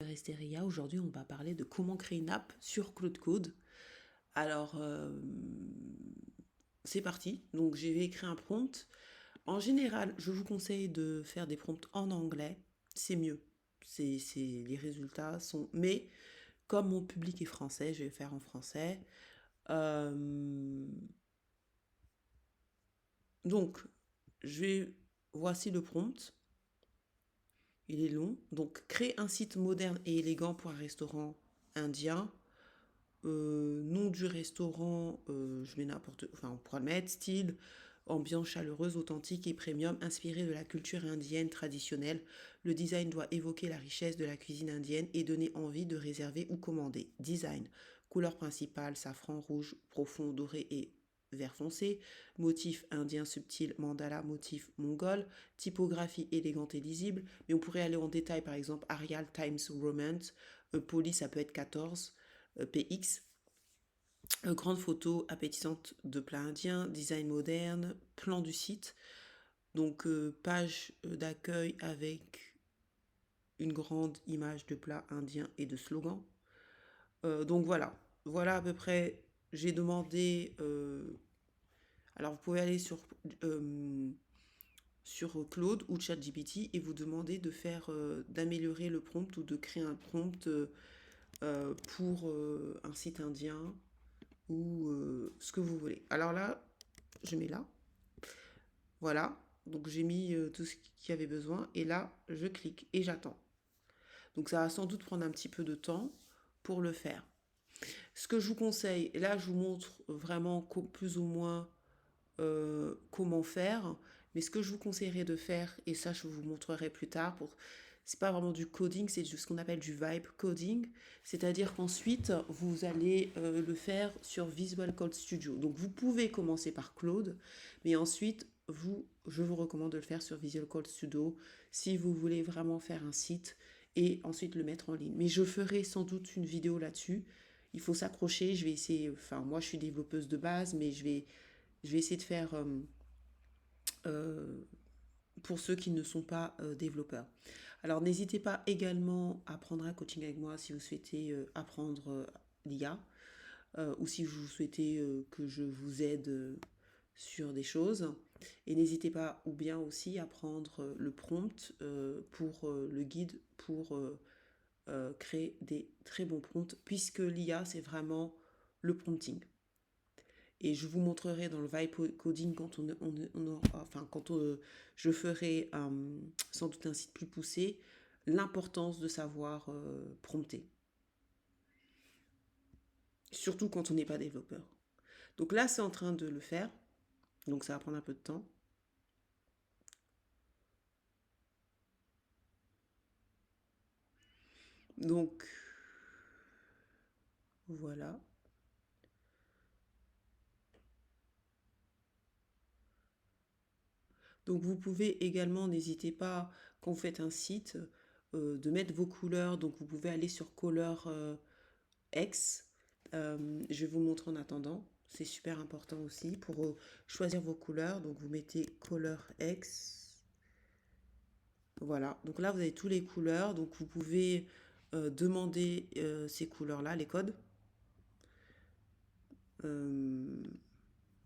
Resteria, aujourd'hui on va parler de comment créer une app sur Claude Code. Alors c'est parti, donc je vais écrire un prompt. En général, je vous conseille de faire des prompts en anglais, c'est mieux. Les résultats sont... Mais comme mon public est français, je vais faire en français. Euh, donc, voici le prompt. Il est long. Donc, créer un site moderne et élégant pour un restaurant indien. Nom du restaurant, je mets n'importe... Enfin, on pourra le mettre. Style, ambiance chaleureuse, authentique et premium, inspiré de la culture indienne traditionnelle. Le design doit évoquer la richesse de la cuisine indienne et donner envie de réserver ou commander. Design, couleur principale, safran, rouge, profond, doré et vert foncé. Motif indien subtil, mandala, motif mongol. Typographie élégante et lisible. Mais on pourrait aller en détail, par exemple, Arial Times Roman. Poly, ça peut être 14. PX. Grande photo appétissante de plats indiens, design moderne, plan du site. Donc page d'accueil avec une grande image de plats indiens et de slogans. Donc voilà à peu près. J'ai demandé. Alors vous pouvez aller sur Claude ou ChatGPT et vous demander de faire d'améliorer le prompt ou de créer un prompt pour un site indien ou ce que vous voulez. Alors là, je mets là. Voilà. Donc j'ai mis tout ce qu'il y avait besoin. Et là, je clique et j'attends. Donc ça va sans doute prendre un petit peu de temps pour le faire. Ce que je vous conseille, là je vous montre vraiment plus ou moins comment faire. Mais ce que je vous conseillerais de faire, et ça je vous montrerai plus tard, c'est pas vraiment du coding, c'est ce qu'on appelle du vibe coding. C'est-à-dire qu'ensuite, vous allez le faire sur Visual Code Studio. Donc vous pouvez commencer par Claude, mais ensuite, je vous recommande de le faire sur Visual Code Studio si vous voulez vraiment faire un site et ensuite le mettre en ligne. Mais je ferai sans doute une vidéo là-dessus. Il faut s'accrocher, je vais essayer, enfin moi je suis développeuse de base, mais je vais essayer de faire euh, pour ceux qui ne sont pas développeurs. Alors n'hésitez pas également à prendre un coaching avec moi si vous souhaitez apprendre l'IA ou si vous souhaitez que je vous aide sur des choses. Et n'hésitez pas ou bien aussi à prendre le prompt pour le guide pour créer des très bons prompts puisque l'IA c'est vraiment le prompting. Et je vous montrerai dans le vibe coding je ferai sans doute un site plus poussé, l'importance de savoir prompter. Surtout quand on n'est pas développeur. Donc là, c'est en train de le faire. Donc ça va prendre un peu de temps. Donc voilà. Donc vous pouvez également, n'hésitez pas, quand vous faites un site, de mettre vos couleurs. Donc vous pouvez aller sur Color X. Je vais vous montrer en attendant. C'est super important aussi pour choisir vos couleurs. Donc vous mettez Color X. Voilà. Donc là, vous avez toutes les couleurs. Donc vous pouvez demander ces couleurs-là, les codes.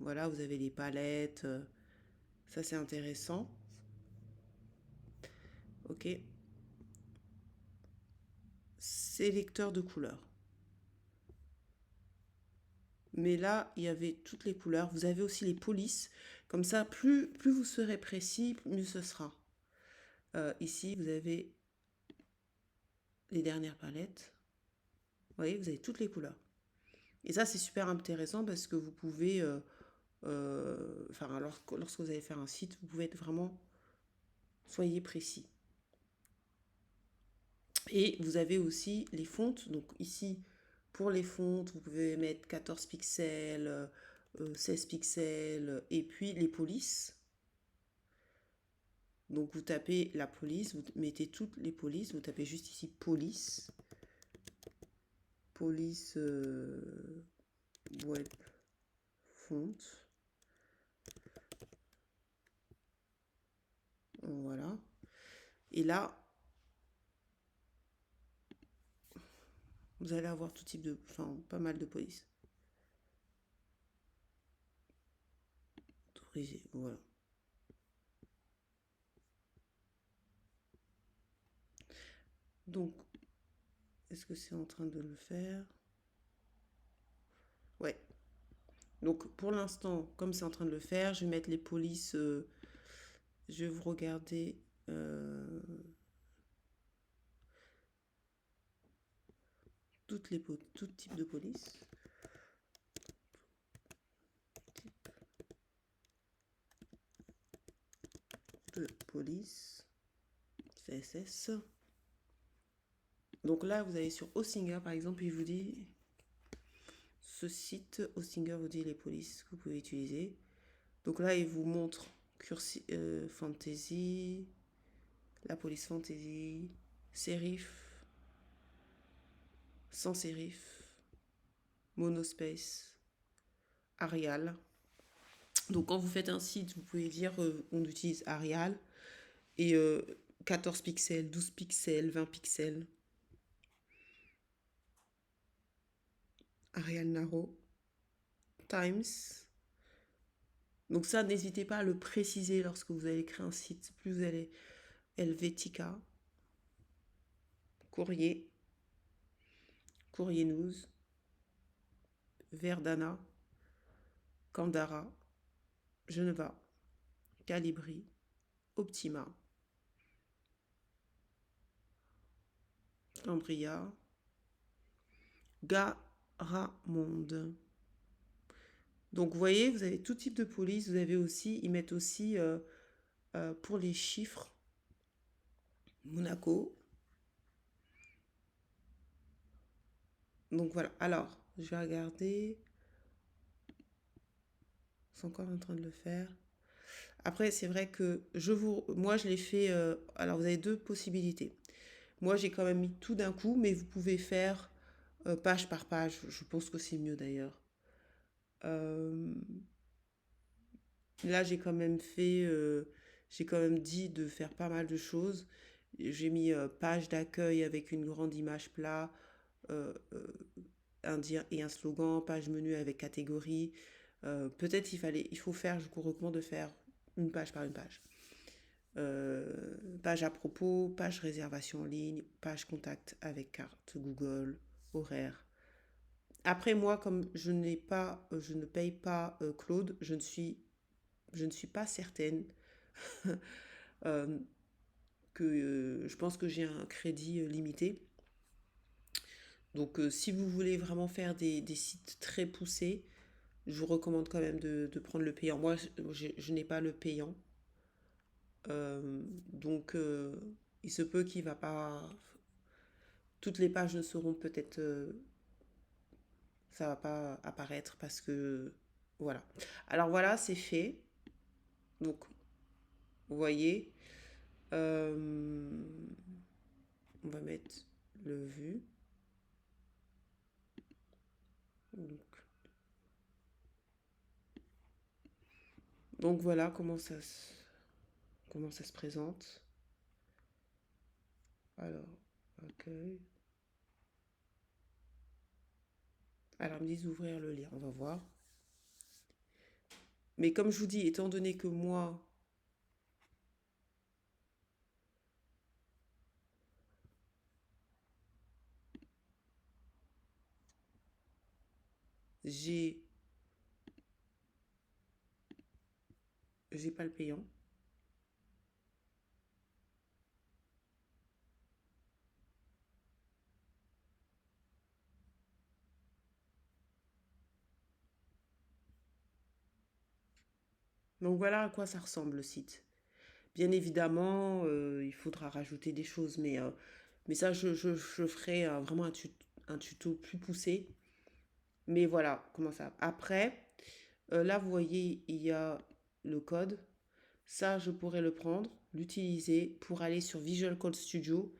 Voilà, vous avez les palettes. Ça, c'est intéressant. OK. Sélecteur de couleurs. Mais là, il y avait toutes les couleurs. Vous avez aussi les polices. Comme ça, plus vous serez précis, mieux ce sera. Ici, vous avez les dernières palettes. Vous voyez, vous avez toutes les couleurs. Et ça, c'est super intéressant parce que vous pouvez, lorsque vous allez faire un site, vous pouvez être vraiment, soyez précis. Et vous avez aussi les fontes. Donc ici, pour les fontes, vous pouvez mettre 14 pixels, 16 pixels, et puis les polices. Donc vous tapez la police, vous mettez toutes les polices, vous tapez juste ici police, police web font. Voilà. Et là, Vous allez avoir tout type de, enfin, pas mal de police. Autorisé, voilà. Donc, est-ce que c'est en train de le faire? Ouais. Donc, pour l'instant, comme c'est en train de le faire, je vais mettre les polices. Je vais vous regarder tout type de police. De police. CSS. Donc là, vous allez sur Hostinger, par exemple, il vous dit ce site, Hostinger vous dit les polices que vous pouvez utiliser. Donc là, il vous montre Fantasy, la police Fantasy, Serif, sans Serif, Monospace, Arial. Donc quand vous faites un site, vous pouvez dire on utilise Arial et 14 pixels, 12 pixels, 20 pixels. Arial Narrow, Times. Donc ça, n'hésitez pas à le préciser lorsque vous allez créer un site. Plus vous allez Helvetica, Courrier, Courrier News, Verdana, Candara, Geneva, Calibri, Optima, Cambria, Garamonde. Donc vous voyez, vous avez tout type de police. Vous avez aussi, ils mettent aussi pour les chiffres Monaco. Donc voilà. Alors, je vais regarder. C'est encore en train de le faire. Après, c'est vrai que moi, je l'ai fait. Alors, vous avez deux possibilités. Moi, j'ai quand même mis tout d'un coup, mais vous pouvez faire page par page. Je pense que c'est mieux d'ailleurs. Euh, Là, j'ai quand même dit de faire pas mal de choses. J'ai mis page d'accueil avec une grande image plat, euh, euh, et un slogan, page menu avec catégorie. Peut-être il faut faire, je vous recommande de faire une page par une page. Page à propos, page réservation en ligne, page contact avec carte Google, horaire. Après moi, comme je ne paye pas Claude, je ne suis pas certaine euh, que je pense que j'ai un crédit limité. Donc si vous voulez vraiment faire des sites très poussés, je vous recommande quand même de prendre le payant. Moi, je n'ai pas le payant. Donc il se peut qu'il va pas... Toutes les pages ne seront peut-être... ça va pas apparaître parce que... Voilà. Alors voilà, c'est fait. Donc, vous voyez, euh, on va mettre le vu. Donc, donc voilà comment ça se présente. Alors, accueil. Alors, ils me disent d'ouvrir le lien, on va voir. Mais comme je vous dis, étant donné que moi, j'ai j'ai pas le payant. Donc voilà à quoi ça ressemble le site. Bien évidemment, il faudra rajouter des choses, mais ça, je ferai vraiment un tuto plus poussé. Mais voilà, comment ça. Après, là, vous voyez, il y a le code. Ça, je pourrais le prendre, l'utiliser pour aller sur Visual Code Studio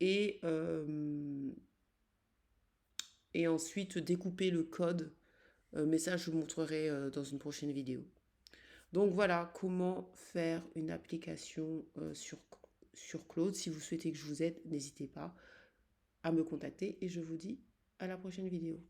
et, euh, et ensuite découper le code. Mais ça, je vous montrerai dans une prochaine vidéo. Donc voilà comment faire une application sur Claude. Si vous souhaitez que je vous aide, n'hésitez pas à me contacter et je vous dis À la prochaine vidéo.